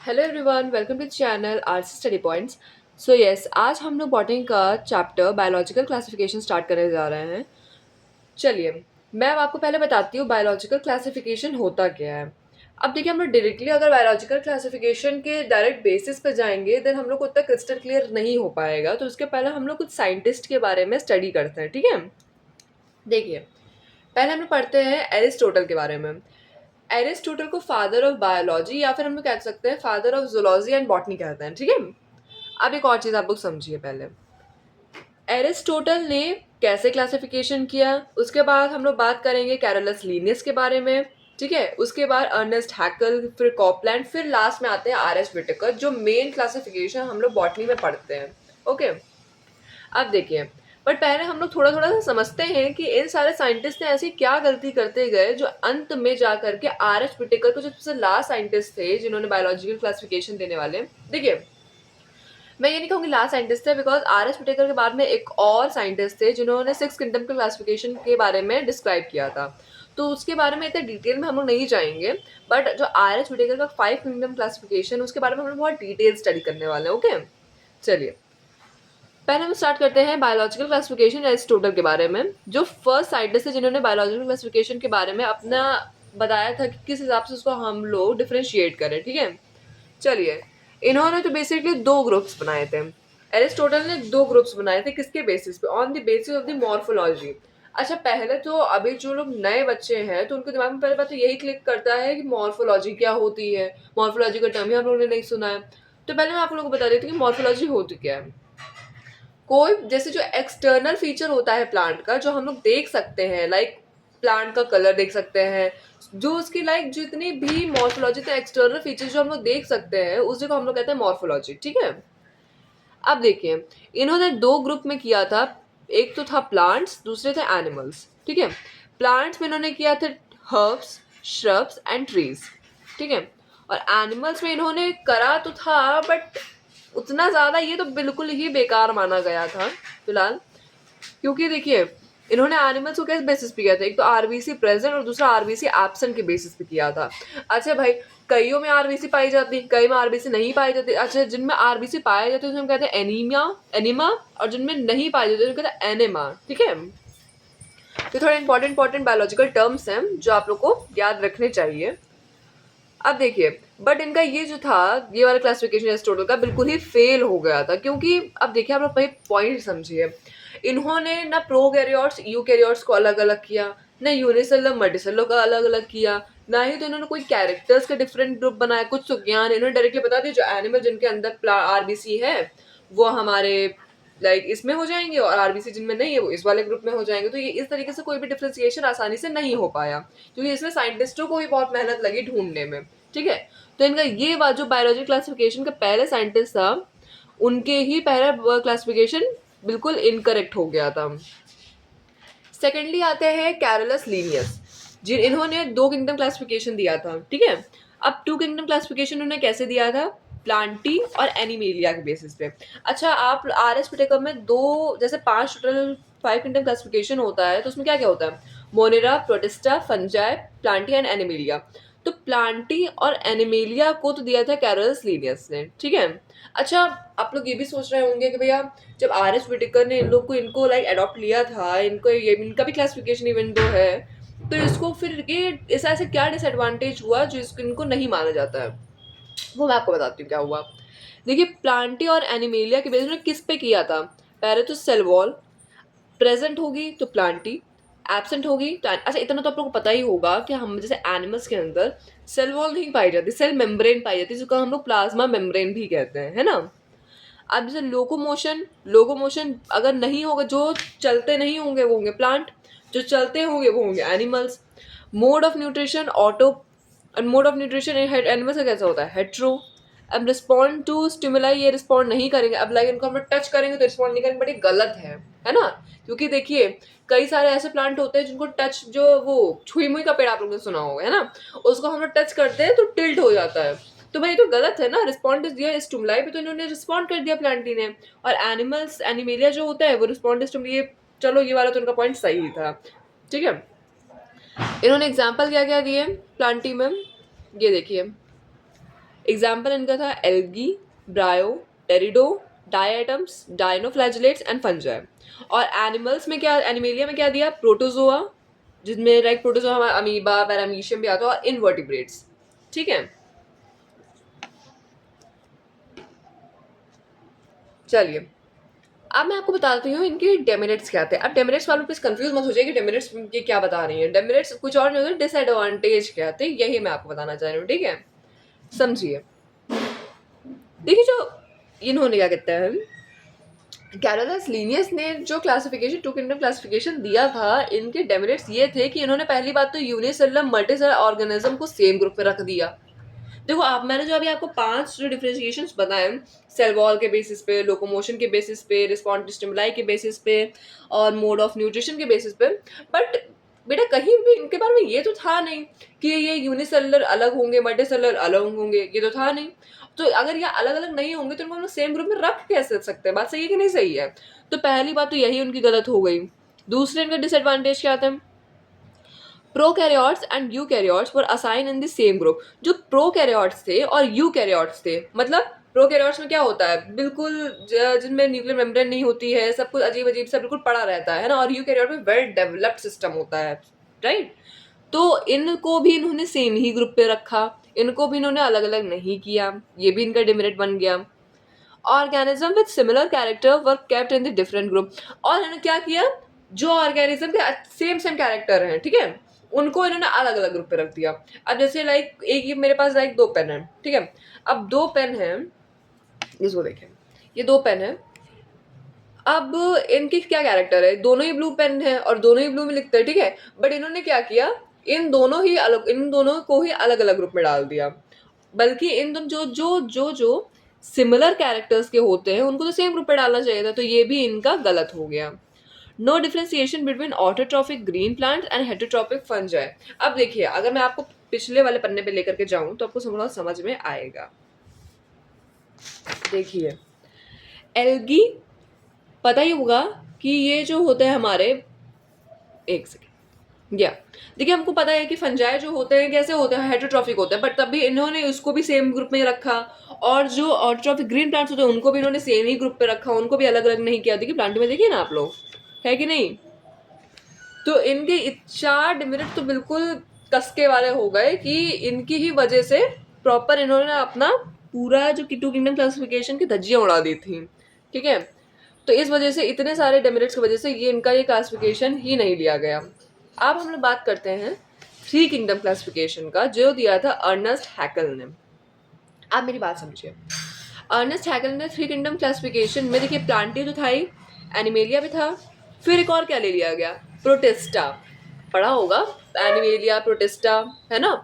Hello everyone, welcome to the channel arts study points. So yes, आज हम लोग botany का चैप्टर बायोलॉजिकल क्लासिफिकेशन स्टार्ट करने जा रहे हैं। चलिए, मैं अब आपको पहले बताती हूँ बायोलॉजिकल क्लासिफिकेशन होता क्या है। अब देखिए, हम लोग डायरेक्टली अगर बायोलॉजिकल क्लासिफिकेशन के डायरेक्ट बेसिस पे जाएंगे देन हम लोग को उतना क्रिस्टल क्लियर नहीं हो पाएगा। तो उसके पहले हम लोग कुछ साइंटिस्ट के बारे में स्टडी करते हैं, ठीक है। देखिए, पहले हम लोग पढ़ते हैं एरिस्टोटल के बारे में। एरिस्टोटल को फादर ऑफ बायोलॉजी या फिर हम लोग कह सकते हैं father of zoology and botany कहते हैं, ठीक है। अब एक और चीज आप लोग समझिए। पहले एरिस्टोटल ने कैसे क्लासिफिकेशन किया, उसके बाद हम लोग बात करेंगे कैरोलस लीनियस के बारे में, ठीक है। उसके बाद अर्नेस्ट हैकल, फिर कॉपलैंड, फिर लास्ट में आते हैं आर एस विटेकर, जो मेन क्लासिफिकेशन हम लोग बॉटनी में पढ़ते हैं। ओके, अब देखिए, बट पहले हम लोग थोड़ा थोड़ा सा समझते हैं कि इन सारे साइंटिस्ट ने ऐसी क्या गलती करते गए जो अंत में जाकर के आर एच विटेकर को, जो सबसे लास्ट साइंटिस्ट थे जिन्होंने बायोलॉजिकल क्लासिफिकेशन देने वाले, देखिए, मैं ये नहीं कहूँगी लास्ट साइंटिस्ट थे, बिकॉज आर एच विटेकर के बाद में एक और साइंटिस्ट थे जिन्होंने सिक्स किंगडम के क्लासिफिकेशन के बारे में डिस्क्राइब किया था। तो उसके बारे में इतने डिटेल में हम लोग नहीं जाएंगे, बट जो आर एच विटेकर का फाइव किंगडम क्लासिफिकेशन, उसके बारे में हम लोग बहुत डिटेल स्टडी करने वाले हैं। ओके, चलिए, पहले हम स्टार्ट करते हैं बायोलॉजिकल क्लासिफिकेशन एरिस्टोटल के बारे में, जो फर्स्ट साइंटिस्ट है जिन्होंने बायोलॉजिकल क्लासिफिकेशन के बारे में अपना बताया था कि किस हिसाब से उसको हम लोग डिफरेंशिएट करें, ठीक है। चलिए, इन्होंने तो बेसिकली दो ग्रुप्स बनाए थे। एरिस्टोटल ने दो ग्रुप्स बनाए थे, किसके बेसिस पे? On the basis of the morphology. अच्छा, पहले तो अभी जो लोग नए बच्चे हैं तो उनके दिमाग में पहले बात तो यही क्लिक करता है कि मॉर्फोलॉजी क्या होती है। मॉर्फोलॉजी का टर्म ही हम लोगों ने नहीं सुना है। तो पहले मैं आप लोगों को बता देती हूँ कि मॉर्फोलॉजी होती क्या है। कोई जैसे जो एक्सटर्नल फीचर होता है प्लांट का, जो हम लोग देख सकते हैं, लाइक प्लांट का कलर देख सकते हैं, जो उसकी लाइक जितनी भी मॉर्फोलॉजी तो एक्सटर्नल फीचर जो हम लोग देख सकते हैं उसी को हम लोग कहते हैं मॉर्फोलॉजी, ठीक है। अब देखिए, इन्होंने दो ग्रुप में किया था। एक तो था प्लांट्स, दूसरे थे एनिमल्स, ठीक है। प्लांट्स में इन्होंने किया था हर्ब्स, श्रब्स एंड ट्रीज, ठीक है। और एनिमल्स में इन्होंने करा तो था, बट उतना ज्यादा ये तो बिल्कुल ही बेकार माना गया था फिलहाल। क्योंकि देखिए, इन्होंने एनिमल्स को किस बेसिस पे किया था? एक तो आरबीसी प्रेजेंट और दूसरा आरबीसी एब्सेंट के बेसिस पे किया था। अच्छा भाई, कईयों में आरबीसी पाई जाती, कई में आरबीसी नहीं पाई जाती। अच्छा, जिनमें आरबीसी पाए जाते हैं उसमें हम कहते हैं एनीमिया, एनिमा, और जिनमें नहीं पाए जाते उसमें कहते हैं एनेमा, ठीक है। तो थोड़े इंपॉर्टेंट बायोलॉजिकल टर्म्स हैं जो आप लोग को याद रखने चाहिए। अब देखिए, बट इनका ये जो था, ये वाला क्लासिफिकेशन एरिस्टोटल का बिल्कुल ही फेल हो गया था। क्योंकि अब देखिए, आप लोग पहले पॉइंट समझिए। इन्होंने ना प्रोकैरियोट्स यूकैरियोट्स को अलग अलग किया, ना यूनिसेलुलर मल्टीसेलुलर का अलग अलग किया, ना ही तो इन्होंने कोई कैरेक्टर्स के डिफरेंट ग्रुप बनाए। कुछ तो ज्ञान इन्होंने डायरेक्टली बता दिया, जो एनिमल जिनके अंदर आरबीसी है वो हमारे लाइक इसमें हो जाएंगे, और आरबीसी जिनमें नहीं है वो इस वाले ग्रुप में हो जाएंगे। तो ये इस तरीके से कोई भी डिफ्रेंसिएशन आसानी से नहीं हो पाया, क्योंकि इसमें साइंटिस्टों को भी बहुत मेहनत लगी ढूंढने में, ठीक है। तो इनका ये बात, जो बायोलॉजी क्लासिफिकेशन का पहले साइंटिस्ट था, उनके ही पहला क्लासिफिकेशन बिल्कुल इनकरेक्ट हो गया था। सेकेंडली आते हैं कैरोलस लीनियस, जिन इन्होंने दो किंगडम क्लासिफिकेशन दिया था, ठीक है। अब टू किंगडम क्लासिफिकेशन उन्होंने कैसे दिया था? प्लांटी और एनिमेलिया के बेसिस पे। अच्छा, आप आर एस पिटेकम में दो, जैसे पांच टोटल फाइव किंगडम क्लासिफिकेशन होता है, तो उसमें क्या क्या होता है? Monera, protista, fungi, Plantae and animalia. तो प्लांटी और एनिमेलिया को तो दिया था कैरोलस लीनियस ने, ठीक है। अच्छा, आप लोग ये भी सोच रहे होंगे कि भैया, जब आर एस विटेकर ने इन लोग को, इनको लाइक अडॉप्ट लिया था, इनको ये इनका भी क्लासिफिकेशन इवेंट दो है, तो इसको फिर ये ऐसा ऐसे क्या डिसएडवांटेज हुआ जो इसको इनको नहीं माना जाता है? वो मैं आपको बताती हूँ क्या हुआ। देखिए, प्लांटी और एनिमेलिया के बेस में किस पे किया था? पहले तो सेल वॉल प्रेजेंट होगी तो प्लांटी, एब्सेंट होगी तो अच्छा, इतना तो आप लोगों को पता ही होगा कि हम जैसे एनिमल्स के अंदर सेल वॉल नहीं पाई जाती, सेल मेम्ब्रेन पाई जाती है, जिसको हम लोग प्लाज्मा मेम्ब्रेन भी कहते हैं, है ना। अब जैसे लोकोमोशन, लोकोमोशन अगर नहीं होगा, जो चलते नहीं होंगे वो होंगे प्लांट, जो चलते होंगे वो होंगे animals. Mode of nutrition auto, mode of nutrition animals का कैसा होता है? हेट्रो। अब रिस्पॉन्ड टू स्टिमुलाई, ये रिस्पॉन्ड नहीं करेंगे। अब लाइक इनको हम लोग टच करेंगे तो रिस्पॉन्ड नहीं करेंगे, बट ये गलत है ना। क्योंकि देखिए, कई सारे ऐसे प्लांट होते हैं जिनको टच, जो वो छुई मुई का पेड़ आप लोगों ने सुना होगा, है ना, उसको हम लोग टच करते हैं तो टिल्ट हो जाता है। तो भाई तो गलत है ना, रिस्पॉन्ड दिया स्टिमुलाई पे तो इन्होंने रिस्पॉन्ड कर दिया प्लांटी ने। और एनिमल्स, एनिमेलिया जो होता है वो रिस्पॉन्ड स्टिमुलाई, चलो ये वाला तो उनका पॉइंट सही था, ठीक है। इन्होंने एग्जाम्पल क्या क्या दिए प्लांटी में, ये देखिए। एग्जाम्पल इनका था algae, ब्रायो, टेरिडो, diatoms, dinoflagellates and fungi. और एनिमल्स में क्या, एनिमेलिया में क्या दिया, प्रोटोजोआ, जिसमें लाइक प्रोटोजोआ हमारा अमीबा, पैरामीशियम भी आता है, और इनवर्टिब्रेट्स। ठीक है, चलिए अब मैं आपको बताती हूँ इनके डेमेरिट्स क्या थे। अब डेमेरिट्स वालों प्लीज कंफ्यूज मत हो जाइए कि डेमेरिट्स ये क्या बता रही है। डेमेरिट्स कुछ और नहीं होते, डिसएडवांटेज क्या थे यही मैं आपको बताना चाह रही हूँ। ठीक है, समझिए। देखिए जो इन्होंने क्या कहते हैं, कैरोलस लीनियस ने जो क्लासिफिकेशन, टू किंगडम क्लासिफिकेशन दिया था, इनके डेमेरिट्स ये थे कि इन्होंने पहली बात तो यूनिसेलुलर मल्टीसेलुलर ऑर्गेनिज्म को सेम ग्रुप में रख दिया। देखो आप, मैंने जो अभी आपको 5 जो डिफरेंशिएशंस बताए, सेल वॉल के बेसिस पे, लोकोमोशन के बेसिस पे, रिस्पॉन्स टू स्टिमुलाई के बेसिस पे, और मोड ऑफ न्यूट्रिशन के बेसिस पे, बट बेटा कहीं भी इनके बारे में ये तो था नहीं कि ये यूनिसेलुलर अलग होंगे, मल्टीसेलुलर अलग होंगे, ये तो था नहीं। तो अगर ये अलग अलग नहीं होंगे तो इनको हम लोग सेम ग्रुप में रख कैसे सकते हैं? बात सही है कि नहीं सही है? तो पहली बात तो यही उनकी गलत हो गई। दूसरे इनका डिसएडवांटेज क्या था, prokaryotes and eukaryotes were assign in the same group. जो प्रोकैरियोट्स थे और यूकैरियोट्स थे, मतलब प्रोकैरियोट्स में क्या होता है, बिल्कुल जिनमें न्यूक्लियर मेम्ब्रेन नहीं होती है, सब कुछ अजीब अजीब सा बिल्कुल पड़ा रहता है ना, और यूकैरियोट में वेल डेवलप्ड सिस्टम होता है, राइट। तो इनको भी इन्होंने सेम ही ग्रुप पे रखा, इनको भी इन्होंने अलग अलग नहीं किया, ये भी इनका डिमेरिट बन गया। Organism with similar character were kept in the different group. और इन्होंने क्या किया, जो ऑर्गेनिज्म के सेम सेम कैरेक्टर हैं, ठीक है, उनको इन्होंने अलग अलग ग्रुप पे रख दिया। अब जैसे लाइक एक, ये मेरे पास लाइक 2 पेन है, ठीक है। अब 2 पेन है, इसको देखें, ये 2 पेन है। अब इनकी क्या कैरेक्टर है, दोनों ही ब्लू पेन है और दोनों ही ब्लू में लिखते हैं, ठीक है। बट इन्होंने क्या किया, इन दोनों को ही अलग अलग ग्रुप में डाल दिया। बल्कि इन दोनों जो जो जो जो सिमिलर कैरेक्टर्स के होते हैं उनको तो सेम ग्रुप पे डालना चाहिए था, तो ये भी इनका गलत हो गया। No differentiation between autotrophic green plant and heterotrophic fungi. अब देखिए, अगर मैं आपको पिछले वाले पन्ने पे लेकर के जाऊं तो आपको थोड़ा समझ में आएगा। देखिए, एल्गी, पता ही होगा कि ये जो होते हैं हमारे, एक सेकेंड, या देखिए हमको पता है कि फंजाई जो होते हैं कैसे होते हैं, हेटरोट्रॉफिक होते हैं, बट तब भी इन्होंने उसको भी सेम ग्रुप में रखा। और जो ऑटोट्रॉफिक ग्रीन प्लांट्स होते हैं उनको भी इन्होंने सेम ही ग्रुप पे रखा, उनको भी अलग अलग नहीं किया। देखिए प्लांट में देखिए ना आप लोग, है कि नहीं। तो इनके 4 डिमेरिट तो बिल्कुल कसके वाले हो गए कि इनकी ही वजह से प्रॉपर इन्होंने अपना पूरा जो टू किंगडम क्लासिफिकेशन की धज्जियां उड़ा दी थी, ठीक है। तो इस वजह से, इतने सारे डेमेरिट्स की वजह से ये इनका ये क्लासिफिकेशन ही नहीं लिया गया। अब हम लोग बात करते हैं 3 किंगडम क्लासिफिकेशन का, जो दिया था अर्नेस्ट हैकल ने। आप मेरी बात समझिए, अर्नेस्ट हैकल ने 3 किंगडम क्लासिफिकेशन में, देखिए प्लांटी तो था ही, एनिमेलिया भी था, फिर एक और क्या ले लिया गया, प्रोटिस्टा। पढ़ा होगा, एनिमेलिया, प्रोटिस्टा, है ना।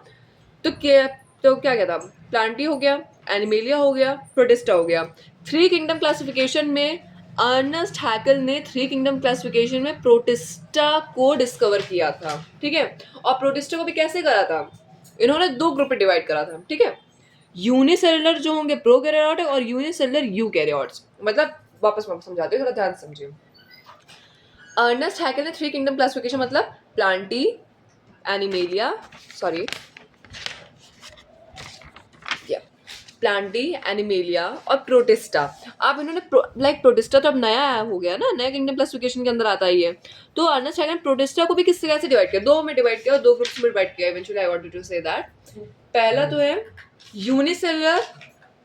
तो क्या क्या था, प्लांटी हो गया, एनिमेलिया हो गया, प्रोटिस्टा हो गया। 3 किंगडम क्लासिफिकेशन में अर्नेस्ट हैकल ने 3 किंगडम क्लासिफिकेशन में प्रोटिस्टा को डिस्कवर किया था, ठीक है। और प्रोटिस्टा को भी कैसे करा था, इन्होंने 2 ग्रुप में डिवाइड करा था, ठीक है। यूनिसेलुलर जो होंगे प्रोकैरियोटिक और यूनिसेलुलर यूकैरियोट्स। मतलब वापस समझाते हो, थोड़ा ध्यान से समझिए। अर्नेस्ट हैकल ने 3 किंगडम क्लासिफिकेशन मतलब Plantae, animalia, sorry Plantae, animalia और प्रोटिस्टा। अब इन्होंने लाइक प्रोटिस्टा तो अब नया हो गया ना, नया किंगडम क्लासिफिकेशन के अंदर आता ही है। तो अर्नेस्ट हैकल प्रोटिस्टा को भी किससे कैसे डिवाइड किया, 2 में डिवाइड किया और 2 ग्रुप्स में डिवाइड किया। Eventually I wanted to say that पहला तो है यूनिसेलुलर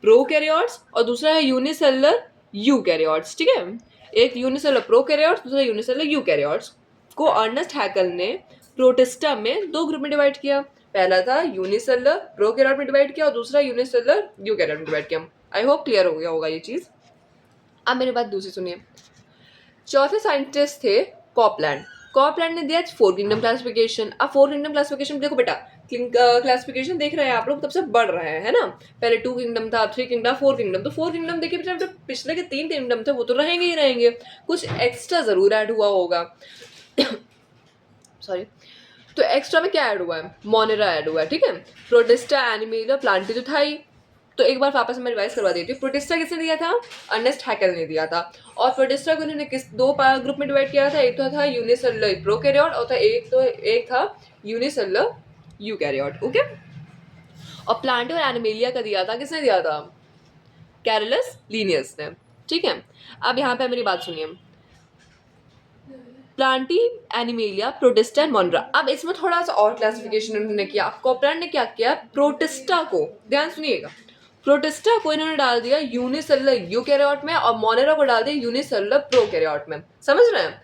प्रोकैरियोट्स और दूसरा है यूनिसेलुलर यूकैरियोट्स, ठीक है। एक यूनिसेलुलर प्रोकैरियोट्स, दूसरा यूनिसेलुलर यूकैरियोट्स को अर्नेस्ट हैकल ने प्रोटिस्टा में 2 ग्रुप में डिवाइड किया। पहला था यूनिसेलुलर प्रोकैरियोट में डिवाइड किया और दूसरा यूनिसेलुलर यूकैरियोट में डिवाइड किया। आई होप क्लियर हो गया होगा ये चीज। अब मेरी बात दूसरी सुनिए। चौथे साइंटिस्ट थे कॉपलैंड। कॉपलैंड ने दिया 4 किंगडम क्लासिफिकेशन। अब 4 किंगडम क्लासिफिकेशन देखो बेटा, क्लासिफिकेशन देख रहे हैं आप लोग, तब से बढ़ रहे हैं, है ना। पहले 2 किंगडम था, 3 किंगडम, 4 किंगडम। तो 4 किंगडम देखिए बेटा, जो पिछले के 3 किंगडम थे वो तो रहेंगे ही रहेंगे, कुछ एक्स्ट्रा जरूर ऐड हुआ होगा। सॉरी, तो एक्स्ट्रा में क्या ऐड हुआ है, मोनेरा ऐड हुआ है, ठीक है। प्रोटिस्टा, एनिमेलिया, प्लांटी तो था ही। तो एक बार वापस मैं रिवाइज करवा देती हूँ। प्रोटिस्टा किसने दिया था, अर्नेस्ट हैकल ने दिया था। और प्रोटिस्टा को इन्होंने किस 2 ग्रुप में डिवाइड किया था, एक तो था यूनिसेलुलर प्रोकैरियोट और एक था यूनिसेलुलर यूकैरियोट, ओके। और प्लांटी और एनिमेलिया का दिया था, किसने दिया था? कैरोलस लिनियस ने। ठीक है, अब यहाँ पे मेरी बात सुनिए, प्लांटी, एनिमेलिया, प्रोटिस्टा एंड मोनरा। अब इसमें थोड़ा सा और क्लासिफिकेशन उन्होंने किया। अब कॉपलैंड ने क्या किया, प्रोटिस्टा को, ध्यान सुनिएगा, प्रोटिस्टा को इन्होंने डाल दिया यूनिसेलुलर यूकैरियोट में और मोनेरा को डाल दिया यूनिसेलुलर प्रोकैरियोट में। समझ रहे हैं?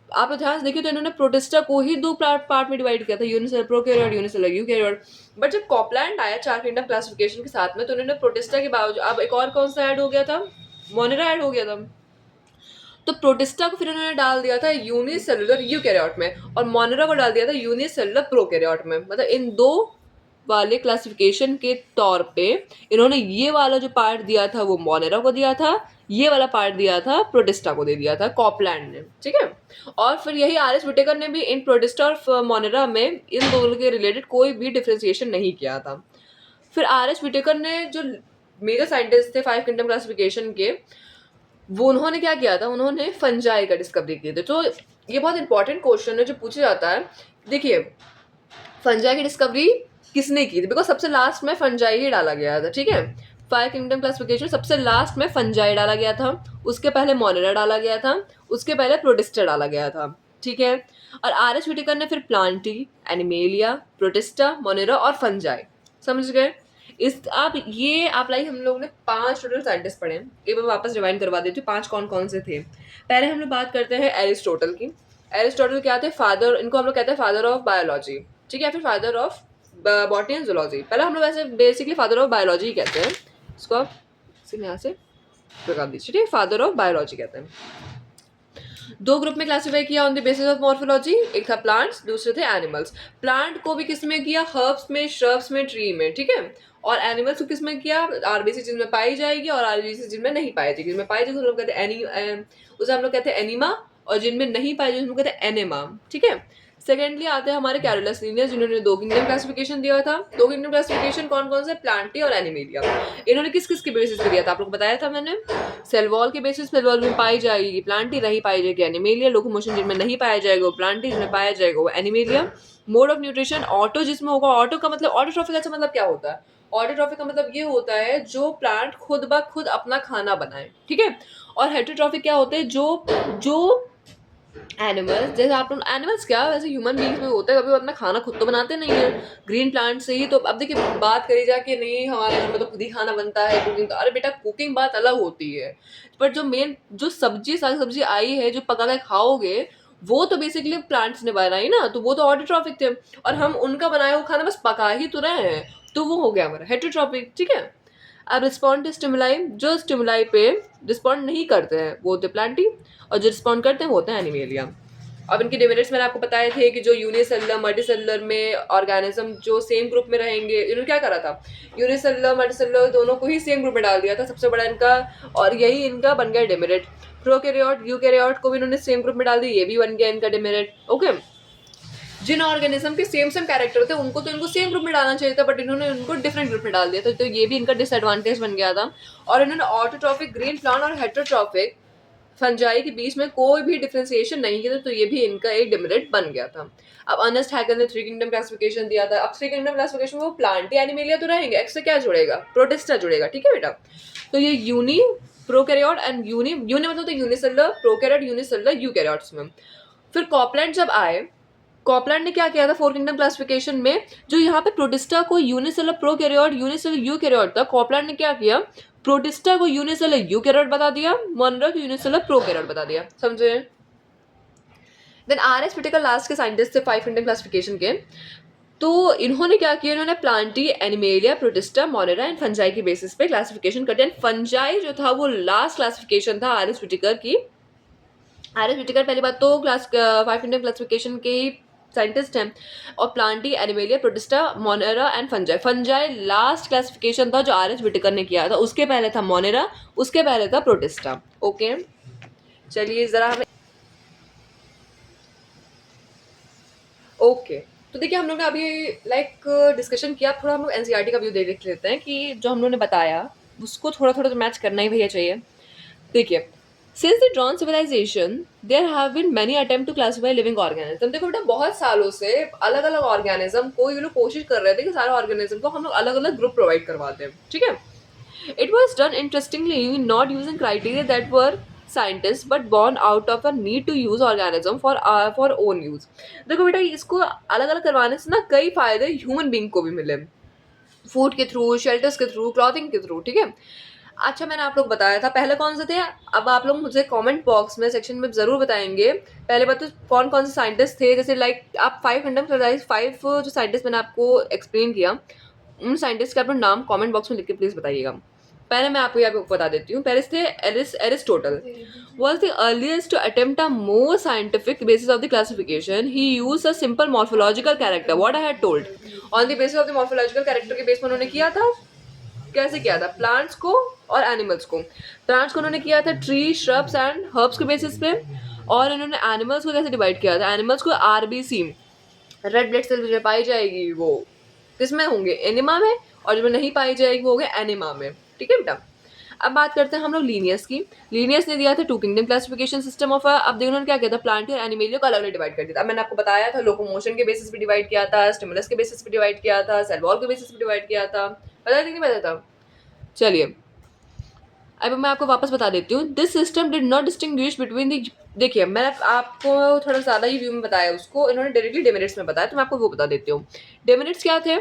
आप ध्यान से देखिए तो इन्होंने प्रोटिस्टा को ही दो पार्ट में डिवाइड किया था, unicellular prokaryote, unicellular eukaryote. But जब कॉपलैंड आया 4 किंगडम क्लासिफिकेशन के साथ में, तो उन्होंने प्रोटिस्टा के बावजूद अब एक और कौन सा ऐड हो गया था, मोनेरा ऐड हो गया था। तो प्रोटिस्टा को फिर उन्होंने डाल दिया था यूनिसेलुलर यूकैरियोट में और मोनेरा को डाल दिया था यूनिसेलुलर प्रोकैरियोट में। मतलब इन दो वाले क्लासिफिकेशन के तौर पे इन्होंने ये वाला जो पार्ट दिया था वो मोनेरा को दिया था, ये वाला पार्ट दिया था प्रोटिस्टा को दे दिया था कॉपलैंड ने। ठीक है, और फिर यही आर.एस. व्हिटेकर ने भी इन प्रोटिस्टा और मोनेरा में इन दोनों के रिलेटेड कोई भी डिफ्रेंसिएशन नहीं किया था। फिर आर.एस. व्हिटेकर ने, जो मेजर साइंटिस्ट थे 5 किंगडम क्लासिफिकेशन के, वो उन्होंने क्या किया था, उन्होंने फंजाई का डिस्कवरी किए थे। तो ये बहुत इंपॉर्टेंट क्वेश्चन है जो पूछा जाता है। देखिए, फंजाई की डिस्कवरी किसने की थी, बिकॉज सबसे लास्ट में फंजाई ही डाला गया था। ठीक है, 5 किंगडम क्लासिफिकेशन सबसे लास्ट में फंजाई डाला गया था, उसके पहले मोनेरा डाला गया था, उसके पहले प्रोटिस्टा डाला गया था। ठीक है, और आर.एस. व्हिटेकर ने फिर प्लांटी, एनिमेलिया, प्रोटिस्टा, मोनेरा और फंजाई, समझ गए? इस आप लाइक हम लोग ने 5 टोटल साइंटिस्ट पढ़े हैं। एक बार वापस रिवाइंड करवा देती हूँ 5 कौन कौन से थे। पहले हम लोग बात करते हैं एरिस्टोटल की। एरिस्टोटल क्या थे, फादर, इनको हम लोग कहते हैं फादर ऑफ बायोलॉजी। ठीक है, फिर father of botany and zoology. पहले हम लोग वैसे बेसिकली फादर ऑफ बायोलॉजी कहते हैं इसको, आप यहाँ से लगा दीजिए। ठीक है, फादर ऑफ बायोलॉजी कहते हैं। 2 ग्रुप में क्लासिफाई किया on the basis of morphology, एक था प्लांट्स, दूसरे थे एनिमल्स। प्लांट को भी किस में किया, हर्ब्स में, श्रब्स में, ट्री में। ठीक है, और एनिमल्स को किस में किया, आरबीसी जिनमें पाई जाएगी और आरबीसी जिनमें नहीं पाई जाएगी। जिनमें पाई जाएगी हम लोग कहते हैं उसे हम लोग कहते हैं एनिमा, और जिनमें नहीं पाई जाएगी हम लोग कहते हैं एनेमा। ठीक है, सेकेंडली आते हैं हमारे कैरोलस लिनियस, जिन्होंने 2 किंगडम क्लासिफिकेशन दिया था। 2 किंगडम क्लासिफिकेशन कौन कौन से, प्लांटी और एनिमेलिया। इन्होंने किस किस के बेसिस पे दिया था, आप लोग को बताया था मैंने, सेल वॉल के बेसिस, सेल वॉल में पाई जाएगी प्लांटी, नहीं पाई जाएगी एनिमेलिया। लोकोमोशन जिनमें नहीं पाया जाएगा वो प्लांटी, जिनमें पाया जाएगा वो animalia. Mode of nutrition auto जिसमें होगा, ऑटो का मतलब ऑटोट्रॉफिक का मतलब क्या होता है, ऑटोट्रॉफिक का मतलब ये होता है जो प्लांट खुद ब खुद अपना खाना बनाए। ठीक है, और हेटरोट्रॉफिक क्या होते हैं, जो एनिमल्स, जैसे आप लोग एनिमल्स क्या वैसे ह्यूमन बींग्स में होता है, कभी वो अपना खाना खुद तो बनाते नहीं है ग्रीन प्लांट से ही। तो अब देखिए बात करी जाए कि नहीं हमारे घर में तो खुद ही खाना बनता है, कुकिंग तो, अरे बेटा कुकिंग बात अलग होती है, पर जो मेन जो साग सब्जी आई है जो पका के खाओगे वो तो बेसिकली प्लांट्स ने बनाई ना, तो वो तो ऑटोट्रॉफिक थे, और हम उनका बनाया हुआ खाना बस पका ही तो रहे हैं, तो वो हो गया हमारा हेटरोट्रॉफिक। ठीक है, अब रिस्पॉन्ड टू स्टिमुलाई, जो स्टिमुलाई पे रिस्पॉन्ड नहीं करते हैं वो होते प्लांटी, और जो रिस्पॉन्ड करते हैं वो होते हैं एनिमेलिया। अब इनके डिमेरिट्स मैंने आपको बताए थे कि जो यूनिसेलुलर मल्टीसेलुलर में ऑर्गेनिज्म जो सेम ग्रुप में रहेंगे, इन्होंने क्या करा था, यूनिसेलुलर मल्टीसेलुलर दोनों को ही सेम ग्रुप में डाल दिया था, सबसे बड़ा इनका, और यही इनका बन गया डिमेरिट। प्रोकैरियोट यूकैरियोट को भी इन्होंने सेम ग्रुप में डाल दिया, ये भी बन गया इनका डिमेरिट। ओके, जिन ऑर्गेनिज्म के सेम कैरेक्टर थे उनको तो इनको सेम ग्रुप में डालना चाहिए था, बट इन्होंने उनको डिफरेंट ग्रुप में डाल दिया था, तो ये भी इनका डिसएडवांटेज बन गया था। और इन्होंने ऑटोट्रॉफिक ग्रीन प्लांट और हेटरोट्रॉफिक फंजाई के बीच में कोई भी डिफरेंशिएशन नहीं किया, तो ये भी इनका एक डिमेरिट बन गया था। अब अर्नेस्ट हैकेल ने 3 किंगडम क्लासिफिकेशन दिया था। अब 3 किंगडम क्लासिफिकेशन में वो प्लांटी एनिमेलिया तो रहेंगे, एक्स्ट्रा क्या जुड़ेगा, प्रोटिस्टा जुड़ेगा। ठीक है बेटा, तो ये यूनी प्रोकैरियोट एंड यूनी मतलब तो यूनिसेलुलर प्रोकैरियोट, यूनिसेलुलर यूकैरियोट्स में। फिर कॉपलैंड जब आए, कॉपलैंड ने क्या किया था 4 किंगडम क्लासिफिकेशन में, जो यहाँ पे प्रोटिस्टा को यूनिसेलुलर प्रोकैरियोट, यूनिसेलुलर यूकैरियोट था, कॉपलैंड ने क्या किया, प्रोटिस्टा को यूनिसेलुलर यूकैरियोट बता दिया, मोनेरा को यूनिसेलुलर प्रोकैरियोट बता दिया। समझे? Then R S. व्हिटेकर लास्ट के साइंटिस्ट थे 5 किंगडम क्लासिफिकेशन के। तो इन्होंने क्या किया, इन्होंने Plantae, animalia, protista, Monera and fungi के बेसिस पे क्लासिफिकेशन कर दिया। फंजाई जो था वो लास्ट क्लासिफिकेशन था आर.एस. व्हिटेकर की। आर.एस. व्हिटेकर पहली बात तो क्लास 5 किंगडम क्लासिफिकेशन के साइंटिस्ट हैं, और Plantae, animalia, protista, Monera and fungi. Fungi last classification था जो आर.एस. व्हिटेकर ने किया था, उसके पहले था मोनेरा, उसके पहले था प्रोटिस्टा। ओके, चलिए जरा हमें ओके तो देखिए हम लोग ने अभी लाइक डिस्कशन किया, थोड़ा हम लोग एनसीईआरटी का व्यू देख लेते हैं कि जो हम लोगों ने बताया उसको थोड़ा थोड़ा तो मैच करना ही भैया चाहिए। देखिए since the dawn civilization there have been many attempt to classify living organism. देखो बेटा, बहुत सालों से अलग अलग ऑर्गेनिज्म को ये लोग कोशिश कर रहे थे कि सारे ऑर्गेनिज्म को हम लोग अलग अलग ग्रुप प्रोवाइड करवा दें, ठीक है। It was done interestingly not using criteria that were scientists but born out of a need to use organism for own use। देखो बेटा, इसको अलग अलग करवाने से ना कई फायदे ह्यूमन बींग को भी मिले, फूड के थ्रू, शेल्टर्स के थ्रू, क्लॉथिंग के थ्रू, ठीक है। अच्छा, मैंने आप लोग बताया था पहले कौन से थे, अब आप लोग मुझे कमेंट बॉक्स में सेक्शन में ज़रूर बताएंगे पहले बात तो कौन कौन से साइंटिस्ट थे। जैसे लाइक आप 5 जो साइंटिस्ट मैंने आपको एक्सप्लेन किया, उन साइंटिस्ट के अपना नाम कमेंट बॉक्स में लिख के प्लीज़ बताइएगा। पहले मैं आपको यहाँ पे बता देती हूँ। पहले थे Aristotle was the earliest to attempt a more scientific basis of the classification. He used a simple morphological character, what I had told. On the basis of the morphological character के बेस में उन्होंने किया था, कैसे किया था, plants को और एनिमल्स को। प्लांट्स को उन्होंने किया था ट्री, श्रब्स एंड हर्ब्स के बेसिस पे, और इन्होंने एनिमल्स को कैसे डिवाइड किया था, एनिमल्स को आरबीसी, रेड ब्लड सेल में पाई जाएगी वो किसमें होंगे, एनिमा में, और जिसमें नहीं पाई जाएगी वो होंगे एनिमा में, ठीक है बेटा। अब बात करते हैं हम लोग लीनियस की। लीनियस ने दिया था 2 किंगडम क्लासिफिकेशन सिस्टम ऑफ, अब देखो उन्होंने क्या किया था, प्लांटी और एनिमेलिया को अलग अलग डिवाइड कर दिया था। अब मैंने आपको बताया था लोकोमोशन के बेसिस पे डिवाइड किया था, स्टिमुलस के बेसिस पे डिवाइड किया था, सेल वॉल के बेसिस पे डिवाइड किया था, पता है कि नहीं पता था। चलिए अब मैं आपको वापस बता देती हूँ। This system did not distinguish between the, देखिए मैंने आपको थोड़ा ज़्यादा ही व्यू में बताया, उसको इन्होंने डायरेक्टली डेमेरिट्स में बताया, तो मैं आपको वो बता देती हूँ। डेमेरिट्स क्या थे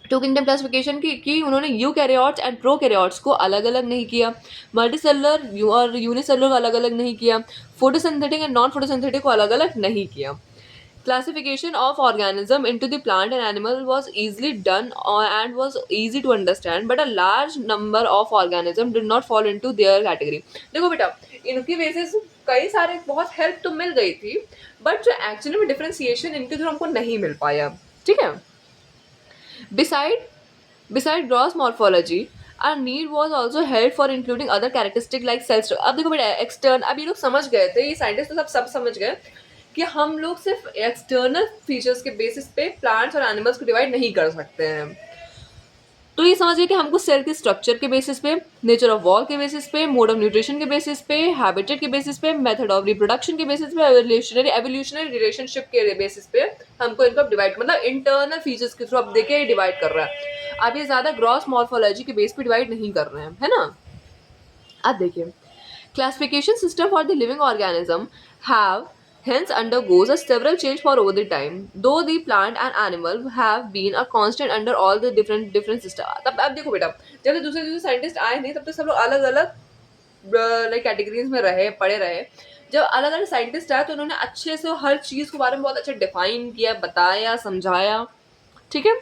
2 किंगडम क्लासिफिकेशन की उन्होंने यूकैरियोट्स एंड प्रोकैरियोट्स को अलग अलग नहीं किया, मल्टीसेलुलर और यूनिसेलुलर को अलग अलग नहीं किया, फोटोसिंथेटिक एंड नॉन फोटोसिंथेटिक को अलग अलग नहीं किया। Classification of organism into the plant and animal was easily done and was easy to understand, but a large number of organisms did not fall into their category। देखो बेटा, इनकी वजह से कई सारे बहुत हेल्प तो मिल गई थी, बट जो एक्चुअली में डिफरेंशिएशन इनके थ्रू हमको नहीं मिल पाया, ठीक है। Beside gross morphology, our need was also held for including other characteristics like cell structure। अब देखो बेटा, अब ये लोग समझ गए थे, ये साइंटिस्ट तो सब समझ गए कि हम लोग सिर्फ एक्सटर्नल फीचर्स के बेसिस पे प्लांट्स और एनिमल्स को डिवाइड नहीं कर सकते हैं। तो ये समझिए कि हमको सेल के स्ट्रक्चर के बेसिस पे, नेचर ऑफ वॉल के बेसिस पे, मोड ऑफ न्यूट्रिशन के बेसिस पे, हैबिटेट के बेसिस पे, मेथड ऑफ रिप्रोडक्शन के बेसिस पे, एवोल्यूशनरी रिलेशनशिप के बेसिस पे हमको इनको डिवाइड, मतलब इंटरनल फीचर्स के थ्रू अब देखिए डिवाइड कर रहा है। अब ये ज़्यादा ग्रॉस मॉर्फोलॉजी के बेस पे डिवाइड नहीं कर रहे हैं, है ना। अब देखिए, classification system for the living organism have hence undergoes a several change for over the time, though the plant and animal have been a constant under all the different system। तब अब देखो बेटा, जब दूसरे साइंटिस्ट आए नहीं तब तक सब लोग अलग अलग लाइक कैटेगरीज में रहे, पड़े रहे। जब अलग अलग साइंटिस्ट आए तो उन्होंने अच्छे से हर चीज़ के बारे में बहुत अच्छे डिफाइन किया, बताया, समझाया, ठीक है।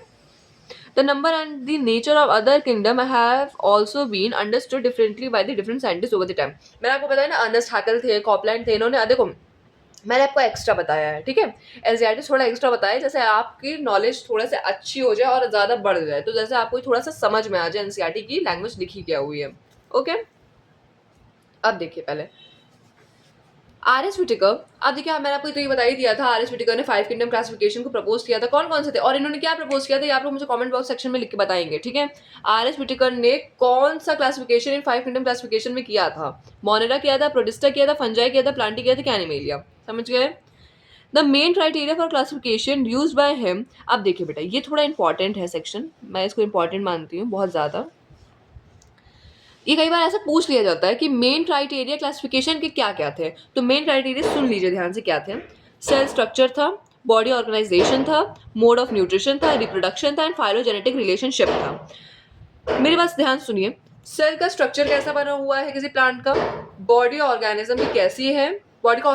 The number and the nature of other kingdom have also been understood differently by the different scientists over the time। मैंने आपको बताया ना, अर्नेस्ट हैकेल थे, कॉपलैंड थे, इन्होंने देखो मैंने आपको एक्स्ट्रा बताया है, ठीक है। एनसीईआरटी थोड़ा एक्स्ट्रा बताया जैसे आपकी नॉलेज थोड़ा सा अच्छी हो जाए और ज़्यादा बढ़ जाए, तो जैसे आपको थोड़ा सा समझ में आ जाए एनसीईआरटी की लैंग्वेज लिखी क्या हुई है, ओके। अब देखिए पहले आर.एस. व्हिटेकर। अब देखिए मैंने आपको तो ये बता ही दिया था, आर.एस. व्हिटेकर ने 5 किंगडम क्लासिफिकेशन को प्रपोज किया था। कौन कौन से थे और इन्होंने क्या प्रपोज किया था, ये आप लोग मुझे कमेंट बॉक्स सेक्शन में लिख के बताएंगे, ठीक है। आर.एस. व्हिटेकर ने कौन सा क्लासिफिकेशन इन 5 किंगडम क्लासिफिकेशन में किया था, मोनेरा किया था, प्रोटिस्टा किया था, फंजाई किया था, प्लांटी किया था, क्या एनिमेलिया, समझ गए। The main criteria for classification use by him. अब देखिए बेटा, ये थोड़ा इंपॉर्टेंट है सेक्शन, मैं इसको इंपॉर्टेंट मानती हूँ बहुत ज़्यादा। ये कई बार ऐसा पूछ लिया जाता है कि मेन क्राइटेरिया क्लासिफिकेशन के क्या क्या थे, तो मेन क्राइटेरिया सुन लीजिए ध्यान से क्या थे। सेल स्ट्रक्चर था, बॉडी ऑर्गेनाइजेशन था, मोड ऑफ न्यूट्रिशन था, रिप्रोडक्शन था एंड फाइलोजेनेटिक रिलेशनशिप था। मेरी बात ध्यान सुनिए, सेल का स्ट्रक्चर कैसा बना हुआ है किसी प्लांट का, बॉडी ऑर्गेनिज्म की कैसी है, बॉडी का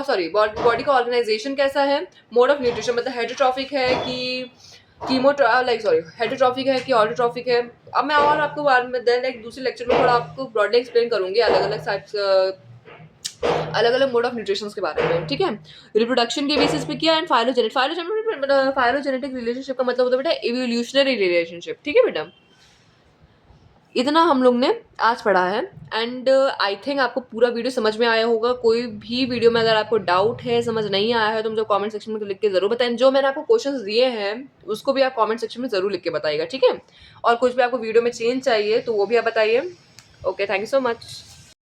ऑर्गेनाइजेशन कैसा है, मोड ऑफ न्यूट्रिशन मतलब हेटरोट्रॉफिक है कि हेटरोट्रॉफिक है कि ऑटोट्रॉफिक है। अब मैं और आपको बाद में दूसरे लेक्चर में थोड़ा आपको ब्रॉडली एक्सप्लेन करूंगी अलग अलग मोड ऑफ न्यूट्रिशन के बारे में, ठीक है। रिप्रोडक्शन के बेसिस पे किया एंड फाइलोजेनेटिक रिलेशनशिप का मतलब होता है बेटा एवोल्यूशनरी रिलेशनशिप, ठीक है बेटा। इतना हम लोग ने आज पढ़ा है एंड आई थिंक आपको पूरा वीडियो समझ में आया होगा। कोई भी वीडियो में अगर आपको डाउट है, समझ नहीं आया है, तो मुझे कमेंट सेक्शन में लिख के ज़रूर बताएं। जो मैंने आपको क्वेश्चंस दिए हैं उसको भी आप कमेंट सेक्शन में ज़रूर लिख के बताइएगा, ठीक है। और कुछ भी आपको वीडियो में चेंज चाहिए तो वो भी आप बताइए। Okay, thank you so much.